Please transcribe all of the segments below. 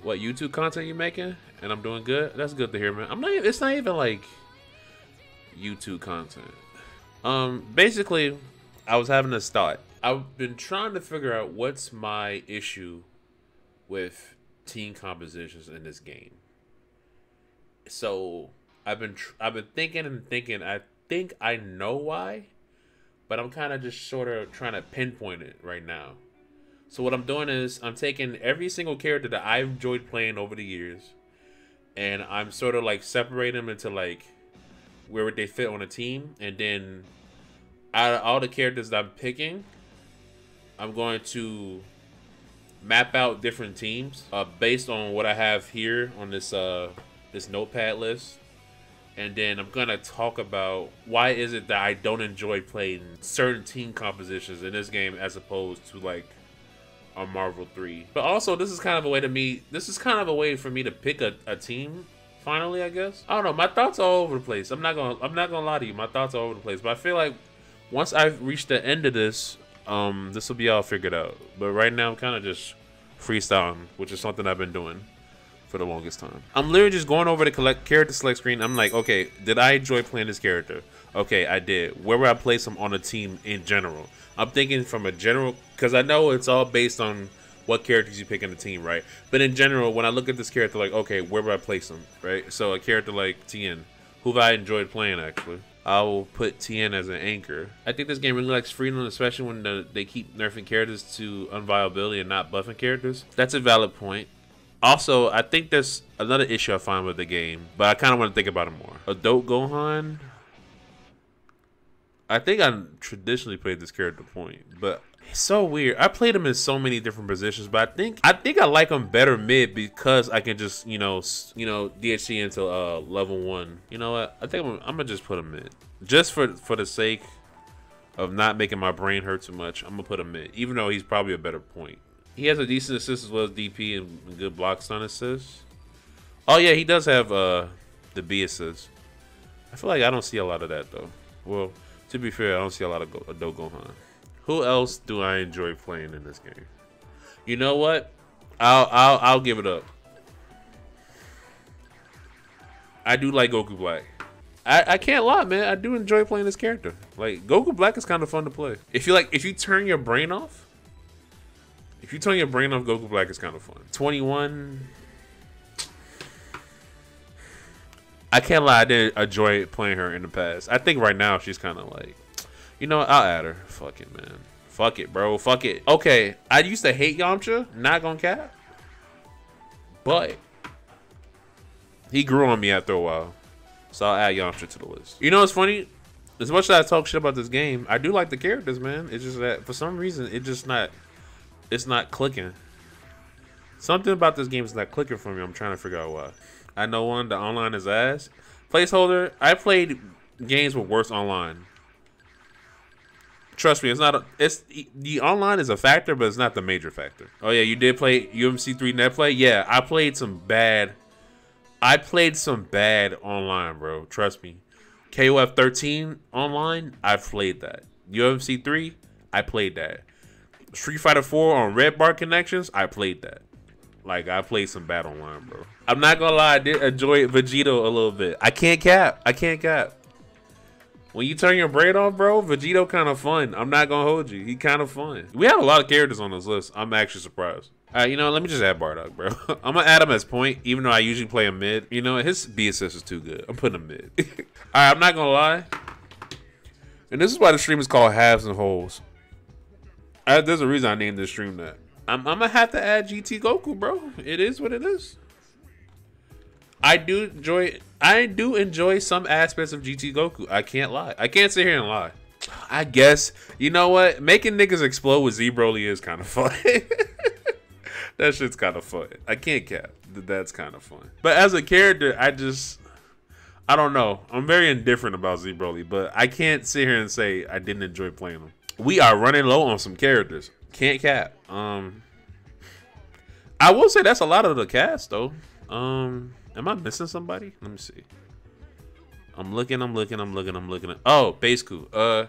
What YouTube content you making? And I'm doing good. That's good to hear, man. I'm not. It's not even like YouTube content. Basically, I was having this thought. I've been trying to figure out what's my issue with team compositions in this game. So I've been thinking and thinking. I think I know why, but I'm kind of just sort of trying to pinpoint it right now. So what I'm doing is I'm taking every single character that I've enjoyed playing over the years, and I'm sort of like separating them into like where would they fit on a team, and then out of all the characters that I'm picking, I'm going to map out different teams based on what I have here on this this notepad list. And then I'm gonna talk about why is it that I don't enjoy playing certain team compositions in this game as opposed to like on Marvel 3. But also this is kind of a way for me to pick a team finally, I guess. I don't know, my thoughts are all over the place. I'm not gonna lie to you, my thoughts are all over the place. But I feel like once I've reached the end of this, this will be all figured out. But right now I'm kind of just freestyling, which is something I've been doing for the longest time. I'm literally just going over the character select screen. I'm like, okay, did I enjoy playing this character? Okay, I did. Where would I place him on a team in general? I'm thinking from a general, because I know it's all based on what characters you pick in the team, right? But in general, when I look at this character, like, okay, where would I place him, right? So a character like Tien, who have I enjoyed playing, actually. I will put Tien as an anchor. I think this game really likes freedom, especially when they keep nerfing characters to unviability and not buffing characters. That's a valid point. Also, I think there's another issue I find with the game, but I kind of want to think about it more. Adult Gohan. I think I traditionally played this character point, but it's so weird. I played him in so many different positions, but I think I like him better mid because I can just DHC into level 1. You know what? I think I'm gonna just put him mid, just for the sake of not making my brain hurt too much. I'm gonna put him mid, even though he's probably a better point. He has a decent assist as well as DP and good block stun assist. Oh yeah, he does have the B assist. I feel like I don't see a lot of that though. Well, to be fair, I don't see a lot of Adult Gohan. Who else do I enjoy playing in this game? You know what? I'll give it up. I do like Goku Black. I can't lie, man. I do enjoy playing this character. Like Goku Black is kind of fun to play. If you turn your brain off, Goku Black is kind of fun. 21. I can't lie, I did enjoy playing her in the past. I think right now she's kind of like, you know what, I'll add her. Fuck it, man. Fuck it, bro. Fuck it. Okay, I used to hate Yamcha. Not gonna cap. But he grew on me after a while. So I'll add Yamcha to the list. You know what's funny? As much as I talk shit about this game, I do like the characters, man. It's just that for some reason, it's not clicking. Something about this game is not clicking for me. I'm trying to figure out why. I know one, the online is ass. Placeholder, I played games with worse online. Trust me, the online is a factor, but it's not the major factor. Oh yeah, you did play UMC3 net play? Yeah, I played some bad online, bro. Trust me. KOF 13 online, I played that. UMC3, I played that. Street Fighter 4 on Red Bar Connections, I played that. Like, I played some bad online, bro. I'm not gonna lie, I did enjoy Vegito a little bit. I can't cap. When you turn your brain off, bro, Vegito kind of fun. I'm not gonna hold you. He kind of fun. We have a lot of characters on this list. I'm actually surprised. All right, you know, let me just add Bardock, bro. I'm gonna add him as point, even though I usually play him mid. You know, his B assist is too good. I'm putting him mid. All right, I'm not gonna lie. And this is why the stream is called Halves and Holes. There's a reason I named this stream that. I'm gonna have to add GT Goku, bro. It is what it is. I do enjoy some aspects of GT Goku. I can't lie. I can't sit here and lie. I guess, you know what? Making niggas explode with Z Broly is kind of fun. That shit's kind of fun. I can't cap. That's kind of fun. But as a character, I don't know. I'm very indifferent about Z Broly, but I can't sit here and say I didn't enjoy playing him. We are running low on some characters. Can't cap. I will say that's a lot of the cast though. Am I missing somebody? Let me see. I'm looking. Oh, Base Goku.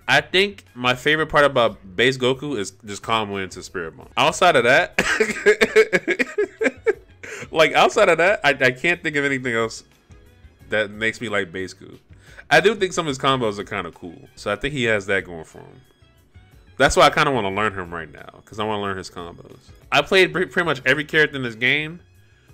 I think my favorite part about Base Goku is just calm wind to Spirit Bomb. Outside of that, Like outside of that, I can't think of anything else that makes me like base Goo. I do think some of his combos are kind of cool, so I think he has that going for him. That's why I kind of want to learn him right now, because I want to learn his combos. I played pretty much every character in this game,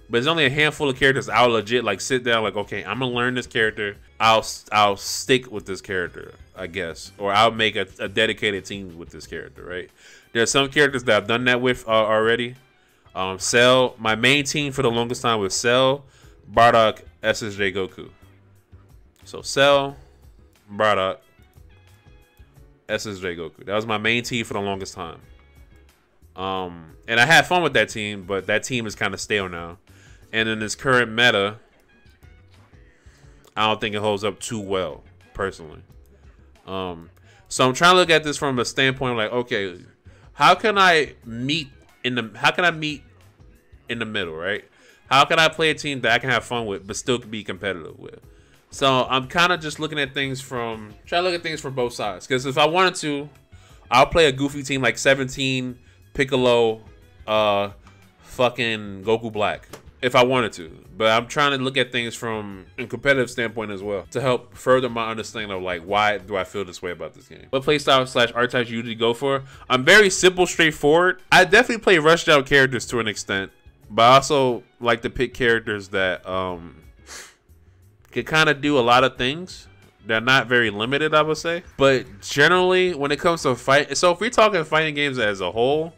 but there's only a handful of characters I'll legit like sit down like, okay, I'm gonna learn this character. I'll stick with this character, I guess, or I'll make a dedicated team with this character, right? There are some characters that I've done that with already. Cell, my main team for the longest time was Cell, Bardock, SSJ Goku. So Cell, Bardock, SSJ Goku. That was my main team for the longest time. And I had fun with that team, but that team is kind of stale now. And in this current meta, I don't think it holds up too well, personally. So I'm trying to look at this from a standpoint like, okay, how can I meet in the middle, right? How can I play a team that I can have fun with but still be competitive with? So I'm kind of just looking at things from both sides. Because if I wanted to, I'll play a goofy team like 17, Piccolo, fucking Goku Black. If I wanted to. But I'm trying to look at things from a competitive standpoint as well, to help further my understanding of like, why do I feel this way about this game? What playstyle / archetypes you usually go for? I'm very simple, straightforward. I definitely play rushed out characters to an extent, but I also like to pick characters that can kind of do a lot of things. They're not very limited, I would say. But generally, when it comes to fight, so if we're talking fighting games as a whole,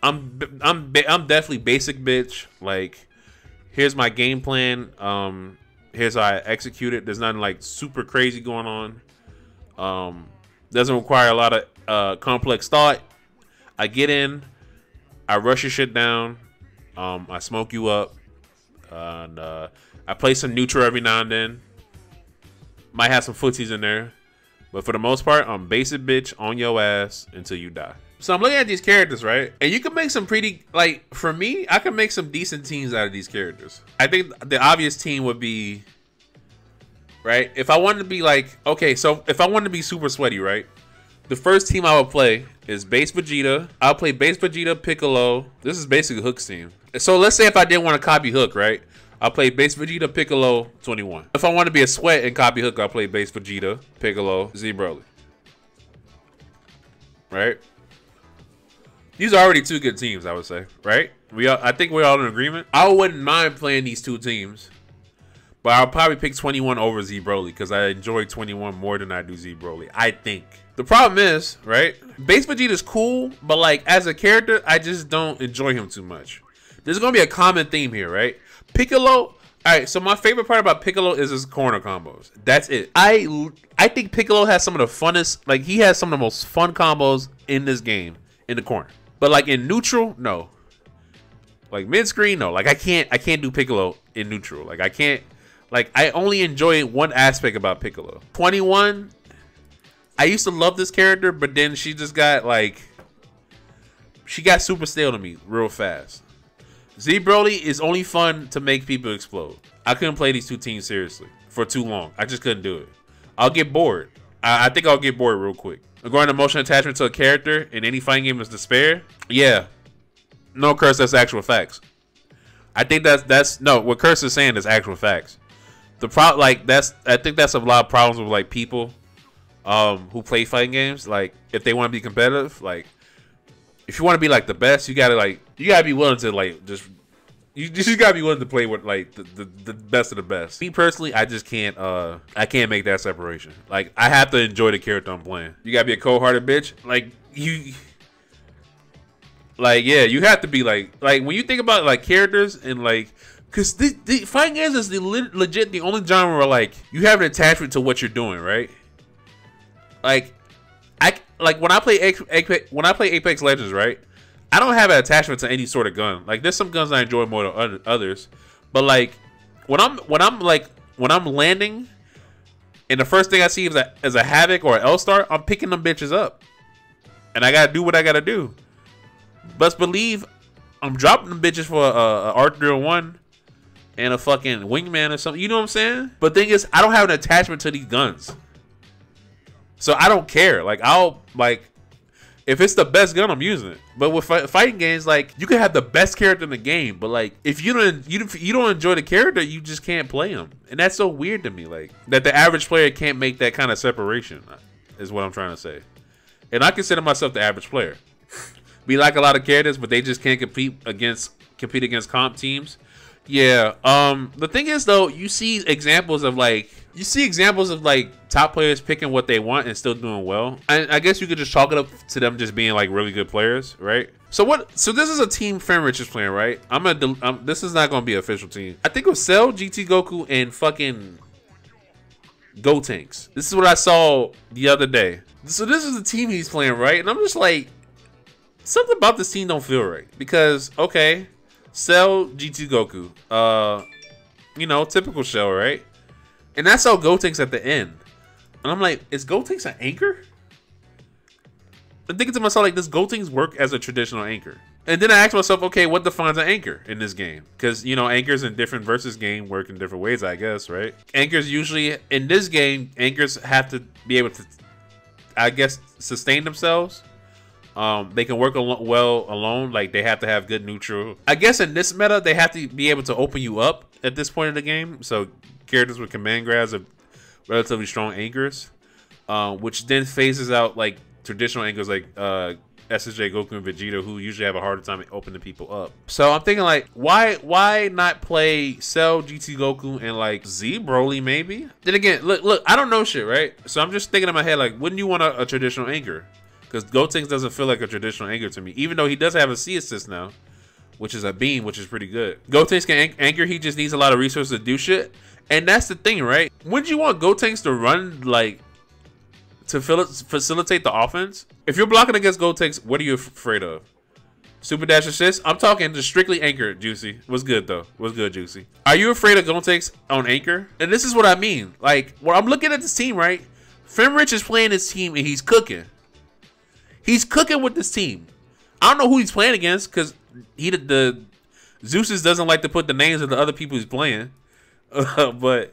I'm definitely basic bitch. Like, here's my game plan. Here's how I execute it. There's nothing like super crazy going on. Doesn't require a lot of complex thought. I get in, I rush your shit down, I smoke you up, and I play some neutral every now and then. Might have some footsies in there, but for the most part, I'm basic bitch on your ass until you die. So I'm looking at these characters, right? And you can make some pretty, like, for me, I can make some decent teams out of these characters. I think the obvious team would be, right? If I wanted to be like, okay, so if I wanted to be super sweaty, right? The first team I would play is base Vegeta. I'll play base Vegeta, Piccolo. This is basically Hook's team. So let's say if I didn't want to copy Hook, right? I'll play base Vegeta, Piccolo, 21. If I want to be a sweat and copy Hook, I'll play base Vegeta, Piccolo, Z Broly. Right? These are already two good teams, I would say, right? I think we're all in agreement. I wouldn't mind playing these two teams, but I'll probably pick 21 over Z Broly because I enjoy 21 more than I do Z Broly, I think. The problem is, right? Base Vegeta's cool, but like as a character, I just don't enjoy him too much. There's gonna be a common theme here, right? Piccolo. All right, so my favorite part about Piccolo is his corner combos. That's it. I think Piccolo has some of the funnest, like he has some of the most fun combos in this game in the corner. But like in neutral, no. Like mid screen, no. Like I can't do Piccolo in neutral. Like I can't. Like I only enjoy one aspect about Piccolo. 21. I used to love this character, but then she just got like, she got super stale to me real fast. Z Broly is only fun to make people explode. I couldn't play these two teams seriously for too long. I just couldn't do it. I'll get bored. I think I'll get bored real quick. Going to emotional attachment to a character in any fighting game is despair. Yeah. No, Curse, that's actual facts. I think that's no, what Curse is saying is actual facts. The I think that's a lot of problems with like people who play fighting games. Like if they want to be competitive, like if you want to be like the best, you gotta be willing to like you just gotta be willing to play with like the best of the best. Me personally, I just can't I can't make that separation. Like I have to enjoy the character I'm playing. You gotta be a cold-hearted bitch. Like you yeah, you have to be like when you think about like characters and like, cause the fighting games is legit the only genre where like you have an attachment to what you're doing, right? Like when I play Apex Legends, right? I don't have an attachment to any sort of gun. Like there's some guns I enjoy more than others, but like when I'm landing, and the first thing I see is a Havoc or an L-Star, I'm picking them bitches up, and I gotta do what I gotta do. Best believe I'm dropping them bitches for a R301 and a fucking Wingman or something. You know what I'm saying? But thing is, I don't have an attachment to these guns. So I don't care. Like I'll like If it's the best gun, I'm using it. But with fighting games, like, you can have the best character in the game, but like, if you don't enjoy the character, you just can't play him. And that's so weird to me, like, that the average player can't make that kind of separation, is what I'm trying to say. And I consider myself the average player. We like a lot of characters, but they just can't compete against comp teams. Yeah. The thing is, though, you see examples of top players picking what they want and still doing well. And I guess you could just chalk it up to them just being like really good players, right? So this is a team Fenrich is playing, right? This is not gonna be an official team. I think it was Cell, GT Goku, and fucking Gotenks. This is what I saw the other day. So this is the team he's playing, right? And I'm just like, something about this team don't feel right. Because, okay, Cell, GT Goku. You know, typical Shell, right? And that's how Gotenks at the end. And I'm like, is Gotenks an anchor? I'm thinking to myself, like, does Gotenks work as a traditional anchor? And then I asked myself, okay, what defines an anchor in this game? Because, you know, anchors in different versus game work in different ways, I guess, right? Anchors usually, in this game, anchors have to be able to, I guess, sustain themselves. They can work well alone. Like, they have to have good neutral. I guess in this meta, they have to be able to open you up at this point in the game. So characters with command grabs are relatively strong anchors, which then phases out like traditional anchors like SSJ, Goku, and Vegeta, who usually have a harder time opening people up. So I'm thinking, like, why not play Cell, GT Goku, and like Z Broly maybe? Then again, look, I don't know shit, right? So I'm just thinking in my head, like, wouldn't you want a traditional anchor? Because Gotenks doesn't feel like a traditional anchor to me, even though he does have a C assist now, which is a beam, which is pretty good. Gotenks can anchor, he just needs a lot of resources to do shit. And that's the thing, right? Wouldn't you want Gotenks to run, like, to facilitate the offense? If you're blocking against Gotenks, what are you afraid of? Super dash assist? I'm talking just strictly anchor, Juicy. What's good, though? What's good, Juicy? Are you afraid of Gotenks on anchor? And this is what I mean. Like, when I'm looking at this team, right? Fenrich is playing this team, and he's cooking. He's cooking with this team. I don't know who he's playing against, because the Zeus doesn't like to put the names of the other people he's playing. But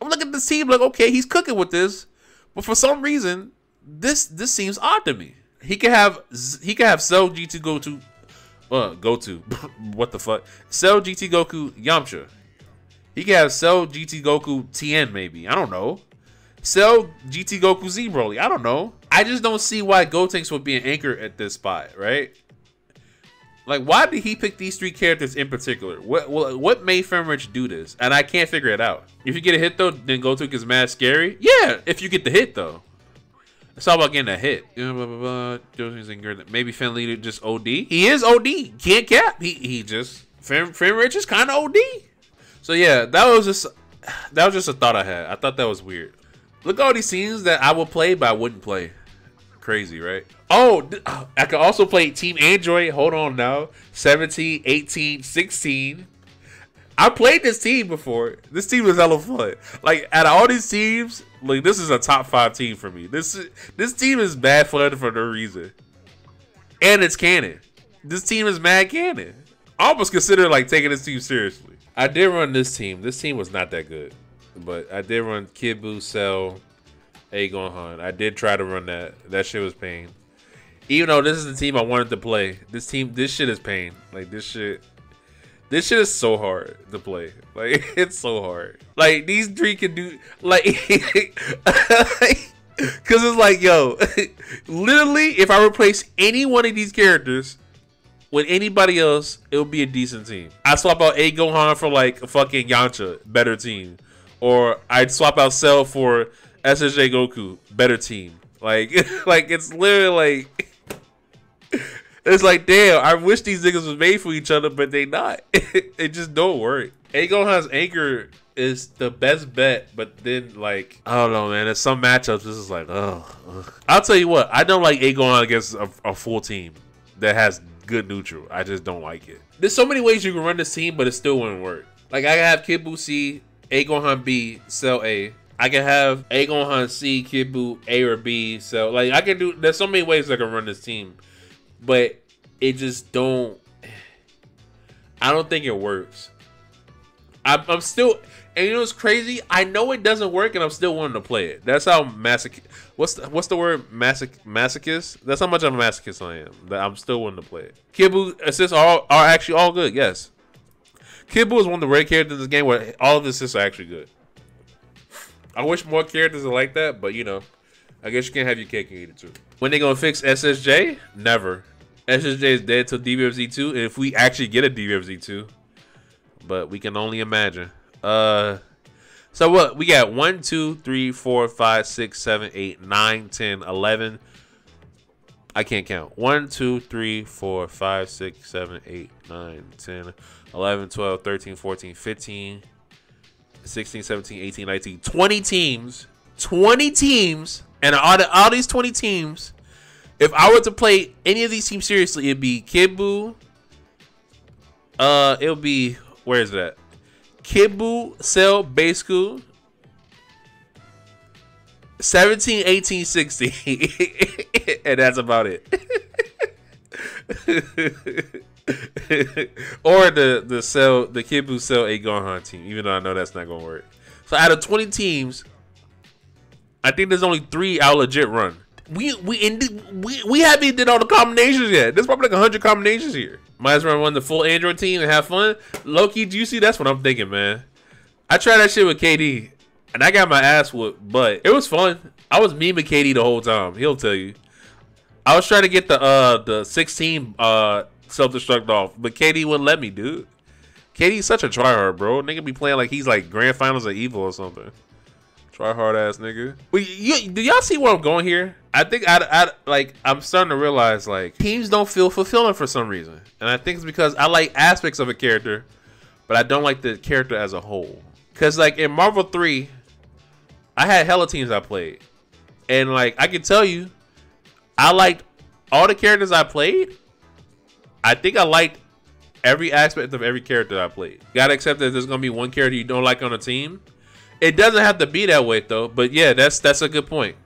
I'm looking at this team like, okay, he's cooking with this, but for some reason, this seems odd to me. He can have Cell, GT Goku, what the fuck? Cell, GT Goku, Yamcha. He can have Cell, GT Goku, Tien maybe. I don't know. Cell, GT Goku, Z Broly. I don't know. I just don't see why Gotenks would be an anchor at this spot, right? Like, why did he pick these three characters in particular? What made Fenrich do this? And I can't figure it out. If you get a hit, though, then Gotenks is mad scary. Yeah, if you get the hit, though. It's all about getting a hit. Maybe Fenrich just OD. He is OD. Can't cap. He just... Fenrich is kind of OD. So, yeah, that was just a thought I had. I thought that was weird. Look at all these scenes that I would play, but I wouldn't play. Crazy, right? Oh, I can also play Team Android. Hold on now. 17, 18, 16. I played this team before. This team was hella fun. Like, out of all these teams, like, this is a top 5 team for me. This team is bad fun for no reason. And it's canon. This team is mad canon. I almost consider, like, taking this team seriously. I did run this team. This team was not that good. But I did run Kid Buu, Cell, Aegon Han. I did try to run that. That shit was pain. Even though this is the team I wanted to play, this shit is pain. Like, this shit is so hard to play. Like, it's so hard. Like, these three can do, like, because it's like, yo, literally, if I replace any one of these characters with anybody else, it would be a decent team. I swap out Aegon Han for, like, a fucking Yamcha, better team. Or I'd swap out Cell for SSJ Goku, better team. Like, like, it's literally like, it's like, damn, I wish these niggas was made for each other, but they not. It just don't work. Aegon Han's anchor is the best bet, but then, like, I don't know, man. There's some matchups, this is like, ugh. I'll tell you what, I don't like Aegon Han against a full team that has good neutral. I just don't like it. There's so many ways you can run this team, but it still wouldn't work. Like, I can have Kid Buu C, Aegon Han B, Cell A. I can have Aegon Han C, Kid Buu A or B. So, like, I can do, there's so many ways I can run this team, but it just don't, I don't think it works. I'm still, And you know what's crazy? I know it doesn't work, and I'm still wanting to play it. That's how what's the word masochist? That's how much of a masochist I am. That I'm still wanting to play it. Kibbu assists are actually all good. Yes, Kibbu is one of the rare characters in this game where all of the assists are actually good. I wish more characters are like that, but you know, I guess you can't have your cake and eat it too. When they gonna fix SSJ? Never. SSJ is dead till Dbfz 2, and if we actually get a Dbfz 2, but we can only imagine. So what we got? 1, 2, 3, 4, 5, 6, 7, 8, 9, 10, 11. I can't count. 1, 2, 3, 4, 5, 6, 7, 8, 9, 10, 11, 12, 13, 14, 15, 16, 17, 18, 19, 20 teams. 20 teams. And all these 20 teams, if I were to play any of these teams seriously, it'd be Kibbu. It'll be, where is that? Kibbu, Cell, Base School, 17, 18, 16. And that's about it. Or the Kibbu, Cell, A Gohan team, even though I know that's not gonna work. So out of 20 teams, I think there's only 3 I'll legit run. We haven't even did all the combinations yet. There's probably like 100 combinations here. Might as well run the full Android team and have fun. Low-key juicy, that's what I'm thinking, man. I tried that shit with KD, and I got my ass whooped, but it was fun. I was memeing KD the whole time. He'll tell you. I was trying to get the 16 self-destruct off, but KD wouldn't let me, dude. KD's such a tryhard, bro. Nigga be playing like he's like grand finals of evil or something. Try hard ass nigga. But do y'all see where I'm going here? I think I'm starting to realize like teams don't feel fulfilling for some reason, and I think it's because I like aspects of a character, but I don't like the character as a whole. Cause like in Marvel 3, I had hella teams I played, and like I can tell you, I liked all the characters I played. I think I liked every aspect of every character I played. Gotta accept that there's gonna be one character you don't like on a team. It doesn't have to be that way though, but yeah, that's a good point.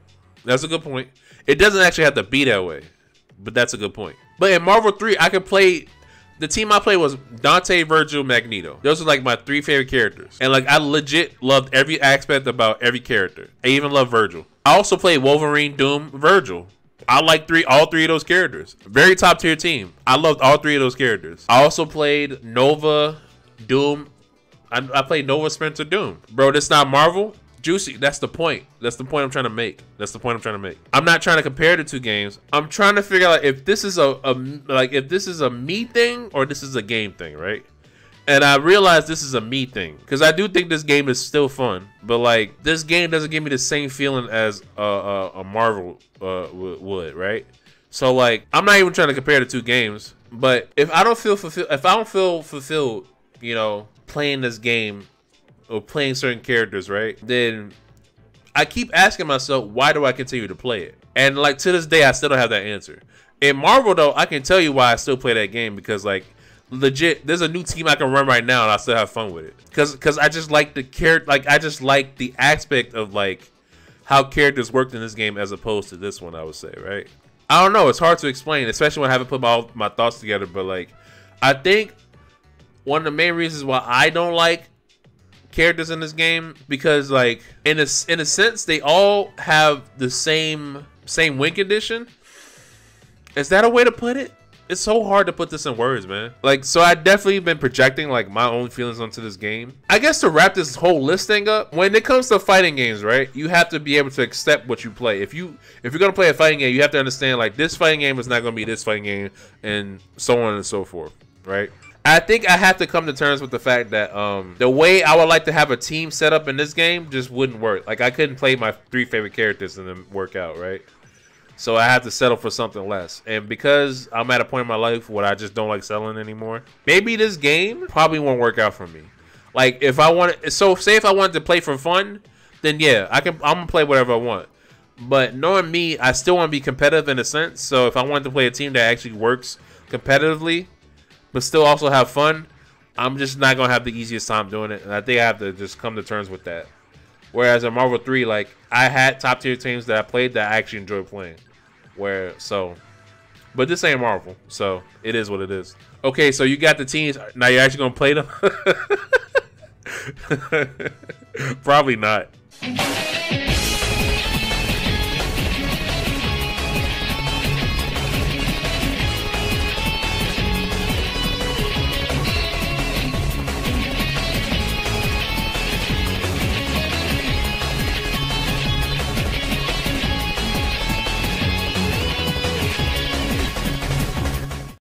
That's a good point. It doesn't actually have to be that way, but that's a good point. But in Marvel 3, I could play. The team I played was Dante, Virgil, Magneto. Those are like my 3 favorite characters, and like I legit loved every aspect about every character. I even love Virgil. I also played Wolverine, Doom, Virgil. I like all three of those characters. Very top tier team. I loved all 3 of those characters. I also played Nova, Doom. I played Nova, Spencer, Doom. Bro, this not Marvel. Juicy. That's the point. That's the point I'm trying to make. That's the point I'm trying to make. I'm not trying to compare the 2 games. I'm trying to figure out if this is if this is a me thing or this is a game thing, right? And I realize this is a me thing because I do think this game is still fun, but like this game doesn't give me the same feeling as a Marvel would, right? So like I'm not even trying to compare the 2 games, but if I don't feel fulfilled, you know, playing this game or playing certain characters, right, then I keep asking myself, why do I continue to play it? And like to this day, I still don't have that answer. In Marvel though, I can tell you why I still play that game, because like legit there's a new team I can run right now and I still have fun with it, because I just like the character, like I just like the aspect of like how characters worked in this game as opposed to this one, I would say, right? I don't know, it's hard to explain, especially when I haven't put all my thoughts together, but like I think one of the main reasons why I don't like characters in this game, because like in a sense they all have the same win condition. Is that a way to put it? It's so hard to put this in words, man. Like, so I definitely been projecting like my own feelings onto this game. I guess to wrap this whole list thing up, when it comes to fighting games, right, you have to be able to accept what you play. If you're gonna play a fighting game, you have to understand like this fighting game is not gonna be this fighting game, and so on and so forth, right? I think I have to come to terms with the fact that the way I would like to have a team set up in this game just wouldn't work. Like I couldn't play my 3 favorite characters and then work out, right? So I have to settle for something less. And because I'm at a point in my life where I just don't like settling anymore, maybe this game probably won't work out for me. Like if I want, so say if I wanted to play for fun, then yeah, I'm gonna play whatever I want. But knowing me, I still want to be competitive in a sense. So if I wanted to play a team that actually works competitively, but still also have fun, I'm just not gonna have the easiest time doing it, and I think I have to just come to terms with that. Whereas in Marvel 3, like I had top tier teams that I played that I actually enjoyed playing. But this ain't Marvel, so it is what it is. Okay, so you got the teams. Now you're actually gonna play them. Probably not.